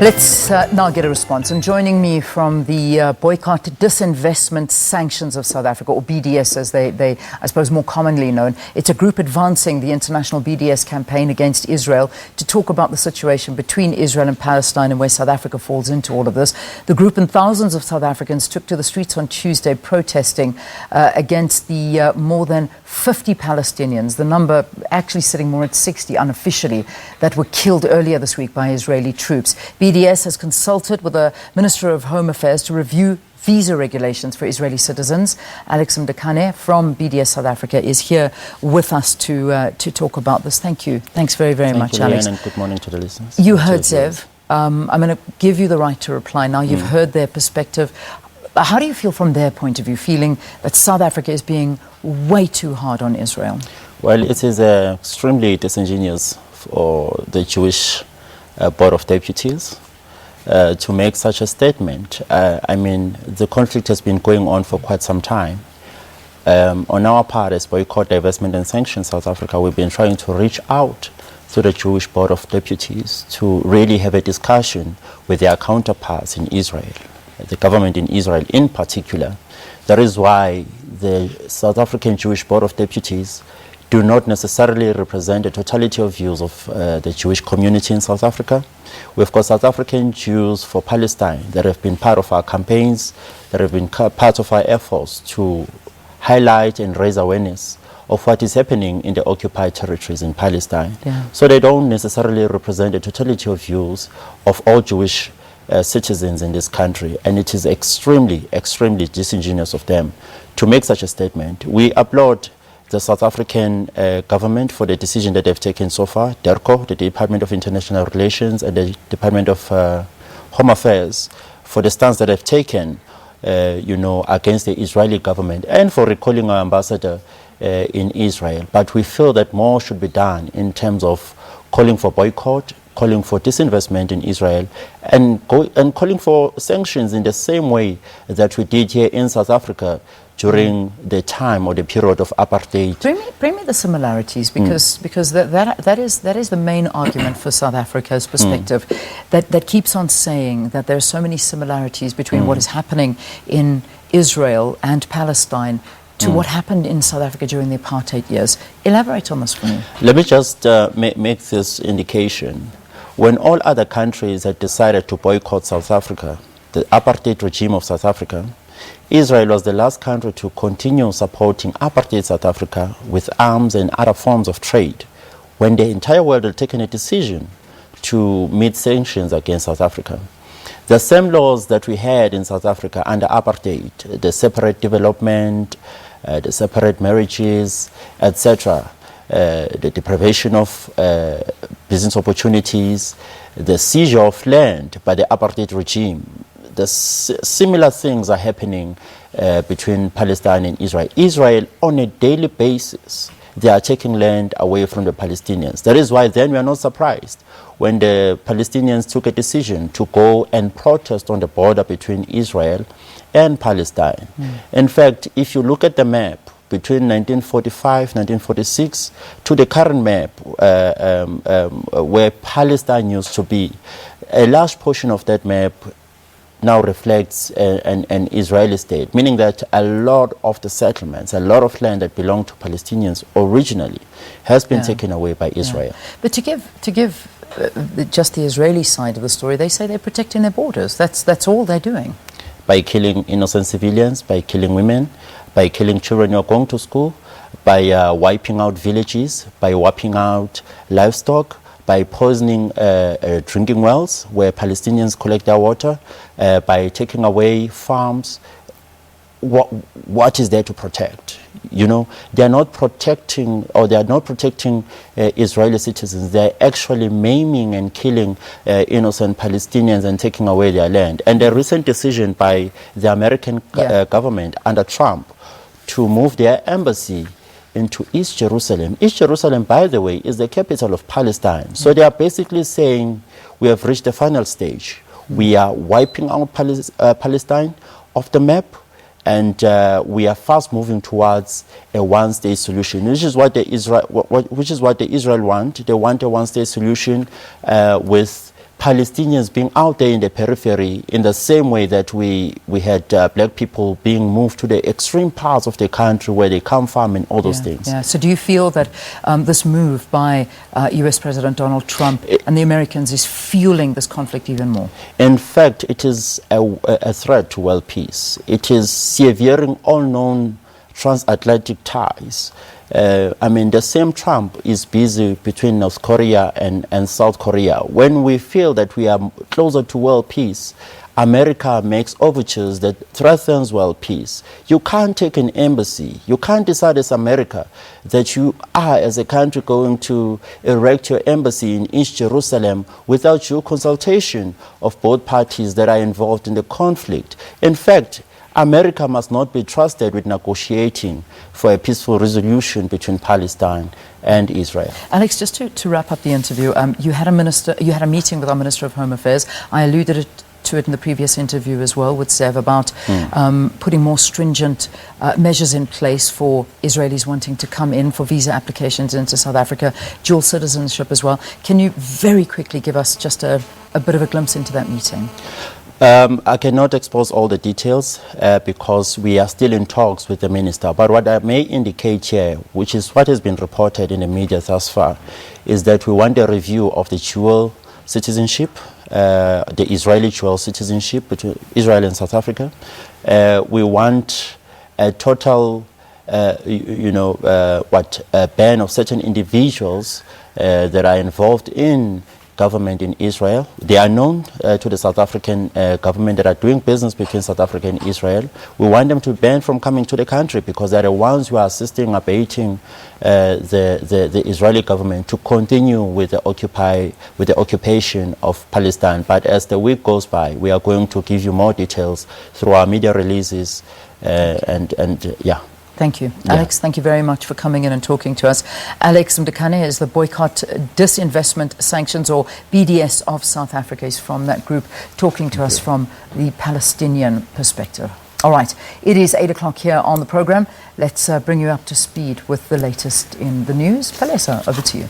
Let's now get a response. And joining me from the Boycott Disinvestment Sanctions of South Africa, or BDS as they I suppose more commonly known. It's a group advancing the international BDS campaign against Israel to talk about the situation between Israel and Palestine and where South Africa falls into all of this. The group and thousands of South Africans took to the streets on Tuesday protesting against the more than 50 Palestinians, the number actually sitting more at 60 unofficially, that were killed earlier this week by Israeli troops. BDS has consulted with the Minister of Home Affairs to review visa regulations for Israeli citizens. Alex Mdakane from BDS South Africa is here with us to talk about this. Thank you. Thanks very much, Alex. And good morning to the listeners. You heard Zev. I'm going to give you the right to reply now. You've heard their perspective. How do you feel from their point of view, feeling that South Africa is being way too hard on Israel? Well, it is extremely disingenuous for the Jewish Board of Deputies to make such a statement. I mean, the conflict has been going on for quite some time. On our part, as Boycott Disinvestment and Sanctions South Africa, we've been trying to reach out to the Jewish Board of Deputies to really have a discussion with their counterparts in Israel, the government in Israel in particular. That is why the South African Jewish Board of Deputies do not necessarily represent the totality of views of the Jewish community in South Africa. We've got South African Jews for Palestine that have been part of our campaigns, that have been part of our efforts to highlight and raise awareness of what is happening in the occupied territories in Palestine. Yeah. So they don't necessarily represent the totality of views of all Jewish citizens in this country, and it is extremely disingenuous of them to make such a statement. We applaud the South African government for the decision that they've taken so far, DERCO, the Department of International Relations, and the Department of Home Affairs, for the stance that they've taken, against the Israeli government, and for recalling our ambassador in Israel. But we feel that more should be done in terms of calling for boycott, calling for disinvestment in Israel, and calling for sanctions in the same way that we did here in South Africa during the time or the period of apartheid. Bring me the similarities, because that is the main argument for South Africa's perspective, that keeps on saying that there are so many similarities between what is happening in Israel and Palestine to what happened in South Africa during the apartheid years. Elaborate on this for me. Let me just make this indication. When all other countries had decided to boycott South Africa, the apartheid regime of South Africa, Israel was the last country to continue supporting apartheid South Africa with arms and other forms of trade, when the entire world had taken a decision to meet sanctions against South Africa. The same laws that we had in South Africa under apartheid, the separate development, the separate marriages, etc., the deprivation of business opportunities, the seizure of land by the apartheid regime, the similar things are happening between Palestine and Israel. Israel, on a daily basis, they are taking land away from the Palestinians. That is why then we are not surprised when the Palestinians took a decision to go and protest on the border between Israel and Palestine. In fact, if you look at the map between 1945, 1946 to the current map where Palestine used to be, a large portion of that map now reflects an Israeli state, meaning that a lot of the settlements, a lot of land that belonged to Palestinians originally has been taken away by Israel. But to give just the Israeli side of the story, they say they're protecting their borders. That's all they're doing. By killing innocent civilians, by killing women, by killing children who are going to school, by wiping out villages, by wiping out livestock, by poisoning drinking wells where Palestinians collect their water, by taking away farms. What is there to protect? You know, they are not protecting, or they are not protecting Israeli citizens. They are actually maiming and killing innocent Palestinians and taking away their land. And the recent decision by the American government under Trump to move their embassy into East Jerusalem. East Jerusalem, by the way, is the capital of Palestine. So they are basically saying we have reached the final stage. We are wiping out Palestine off the map, and we are fast moving towards a one-state solution, which is what the Israel want. They want a one-state solution with Palestinians being out there in the periphery in the same way that we had black people being moved to the extreme parts of the country where they come from and all those things. Yeah. So do you feel that this move by US President Donald Trump and the Americans is fueling this conflict even more? In fact, it is a threat to world peace. It is severing all known transatlantic ties. The same Trump is busy between North Korea and South Korea. When we feel that we are closer to world peace, America makes overtures that threatens world peace. You can't take an embassy. You can't decide as America that you are, as a country, going to erect your embassy in East Jerusalem without due consultation of both parties that are involved in the conflict. In fact, America must not be trusted with negotiating for a peaceful resolution between Palestine and Israel. Alex, just to wrap up the interview, you had a meeting with our Minister of Home Affairs. I alluded to it in the previous interview as well with Zev about putting more stringent measures in place for Israelis wanting to come in for visa applications into South Africa, dual citizenship as well. Can you very quickly give us just a bit of a glimpse into that meeting? I cannot expose all the details because we are still in talks with the minister. But what I may indicate here, which is what has been reported in the media thus far, is that we want a review of the dual citizenship, the Israeli dual citizenship between Israel and South Africa. We want a total, ban of certain individuals that are involved in government in Israel. They are known to the South African government that are doing business between South Africa and Israel. We want them to ban from coming to the country because they're the ones who are assisting, abating the Israeli government to continue with the occupation of Palestine. But as the week goes by, we are going to give you more details through our media releases yeah. Thank you. Yeah. Alex, thank you very much for coming in and talking to us. Alex Mdakane is the Boycott Disinvestment Sanctions, or BDS, of South Africa. He's from that group, talking to us from the Palestinian perspective. All right, it is 8 o'clock here on the program. Let's bring you up to speed with the latest in the news. Palesa, over to you.